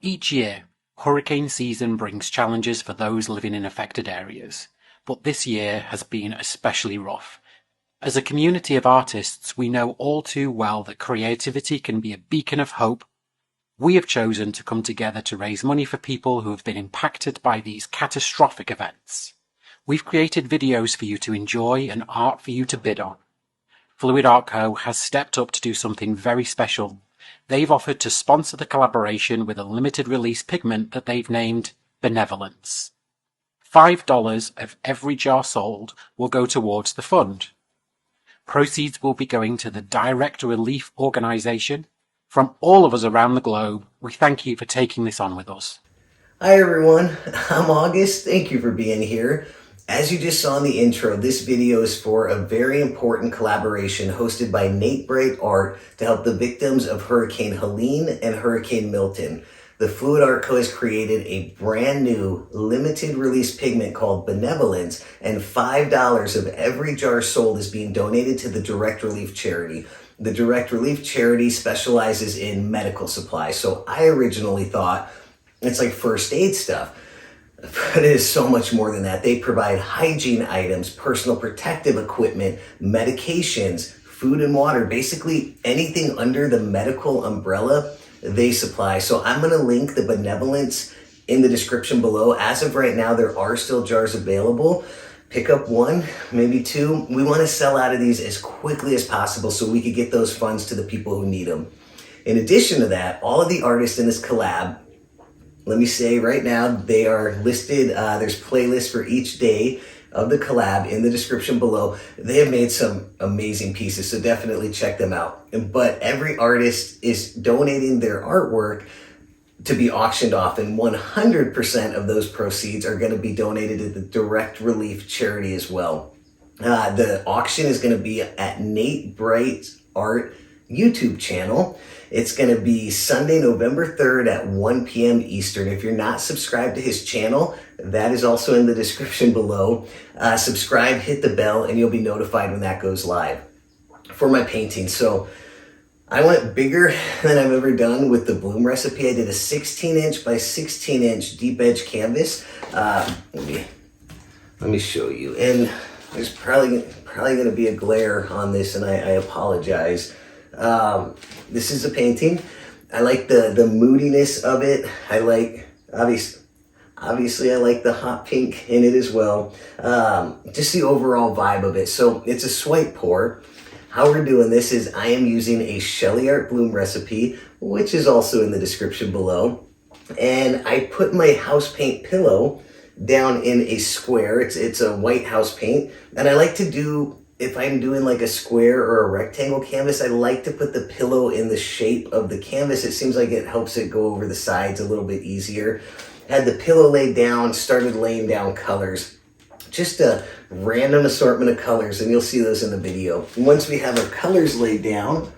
Each year, hurricane season brings challenges for those living in affected areas, but this year has been especially rough. As a community of artists, we know all too well that creativity can be a beacon of hope. We have chosen to come together to raise money for people who have been impacted by these catastrophic events. We've created videos for you to enjoy and art for you to bid on. Fluid Art Co. has stepped up to do something very special. They've offered to sponsor the collaboration with a limited release pigment that they've named Benevolence. $5 of every jar sold will go towards the fund. Proceeds will be going to the Direct Relief Organisation. From all of us around the globe, we thank you for taking this on with us. Hi everyone, I'm August. Thank you for being here. As you just saw in the intro, this video is for a very important collaboration hosted by Nate Bright Art to help the victims of Hurricane Helene and Hurricane Milton. The Fluid Art Co. has created a brand new limited release pigment called Benevolence, and $5 of every jar sold is being donated to the Direct Relief charity. The Direct Relief charity specializes in medical supplies, so I originally thought it's like first aid stuff. But it is so much more than that. They provide hygiene items, personal protective equipment, medications, food and water, basically anything under the medical umbrella they supply. So I'm going to link the Benevolence in the description below. As of right now, there are still jars available. Pick up one, maybe two. We want to sell out of these as quickly as possible so we could get those funds to the people who need them. In addition to that, all of the artists in this collab, let me say right now, they are listed, there's playlists for each day of the collab in the description below. They have made some amazing pieces, so definitely check them out. But every artist is donating their artwork to be auctioned off, and 100% of those proceeds are going to be donated to the Direct Relief charity as well. The auction is going to be at Nate Bright Art YouTube channel. It's going to be Sunday, November 3rd at 1 p.m. Eastern. If you're not subscribed to his channel, that is also in the description below. Subscribe, hit the bell, and you'll be notified when that goes live. For my painting, so I went bigger than I've ever done with the bloom recipe. I did a 16-inch by 16-inch deep edge canvas. Let me show you. And there's probably going to be a glare on this, and I apologize. This is a painting. I like the moodiness of it. I like, obviously I like the hot pink in it as well. Just the overall vibe of it. So it's a swipe pour. How we're doing this is I am using a Shelly Art Bloom recipe, which is also in the description below. And I put my house paint pillow down in a square. It's a white house paint. And I like to do, if I'm doing like a square or a rectangle canvas, I like to put the pillow in the shape of the canvas. It seems like it helps it go over the sides a little bit easier. Had the pillow laid down, started laying down colors. Just a random assortment of colors, and you'll see those in the video. Once we have our colors laid down,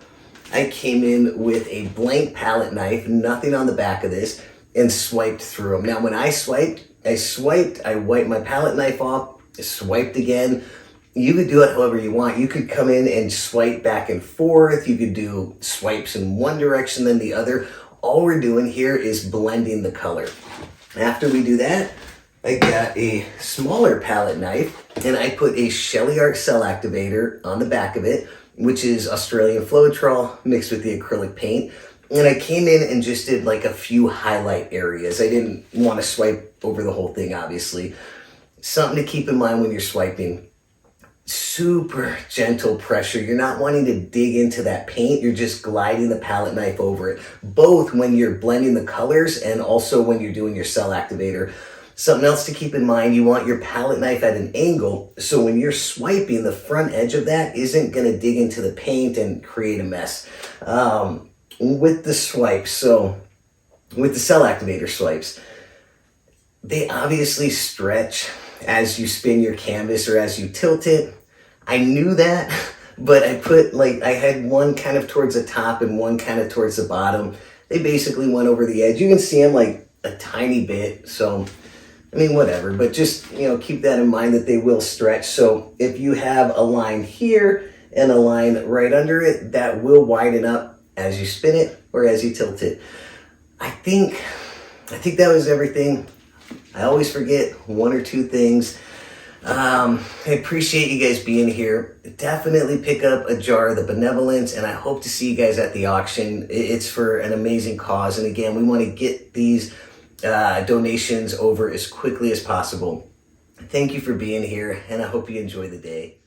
I came in with a blank palette knife, nothing on the back of this, and swiped through them. Now when I swiped, I wiped my palette knife off, swiped again. You could do it however you want. You could come in and swipe back and forth. You could do swipes in one direction then the other. All we're doing here is blending the color. After we do that, I got a smaller palette knife and I put a Shelly Art cell activator on the back of it, which is Australian Floetrol mixed with the acrylic paint. And I came in and just did like a few highlight areas. I didn't want to swipe over the whole thing, obviously. Something to keep in mind when you're swiping. Super gentle pressure. You're not wanting to dig into that paint. You're just gliding the palette knife over it, both when you're blending the colors and also when you're doing your cell activator. Something else to keep in mind, you want your palette knife at an angle, so when you're swiping, the front edge of that isn't going to dig into the paint and create a mess. With the swipes, so with the cell activator swipes, they obviously stretch as you spin your canvas or as you tilt it. I knew that, but I had one kind of towards the top and one kind of towards the bottom. They basically went over the edge. You can see them like a tiny bit, so I mean, whatever, but just, keep that in mind that they will stretch. So if you have a line here and a line right under it, that will widen up as you spin it or as you tilt it. I think I think that was everything. I always forget one or two things. I appreciate you guys being here. Definitely pick up a jar of the Benevolence, and I hope to see you guys at the auction. It's for an amazing cause, and again, we want to get these donations over as quickly as possible. Thank you for being here, and I hope you enjoy the day.